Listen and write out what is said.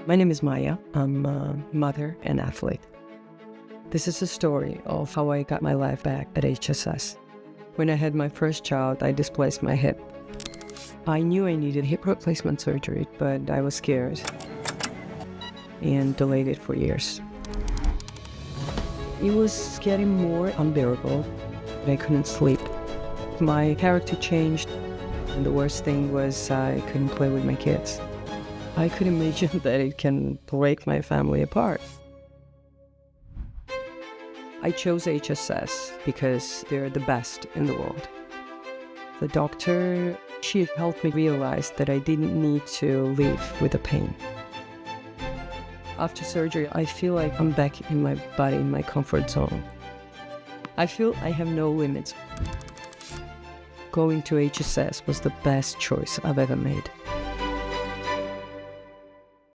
My name is Maia. I'm a mother and athlete. This is a story of how I got my life back at HSS. When I had my first child, I displaced my hip. I knew I needed hip replacement surgery, but I was scared and delayed it for years. It was getting more unbearable. I couldn't sleep. My character changed, and the worst thing was I couldn't play with my kids. I could imagine that it can break my family apart. I chose HSS because they're the best in the world. The doctor, she helped me realize that I didn't need to live with the pain. After surgery, I feel like I'm back in my body, in my comfort zone. I feel I have no limits. Going to HSS was the best choice I've ever made.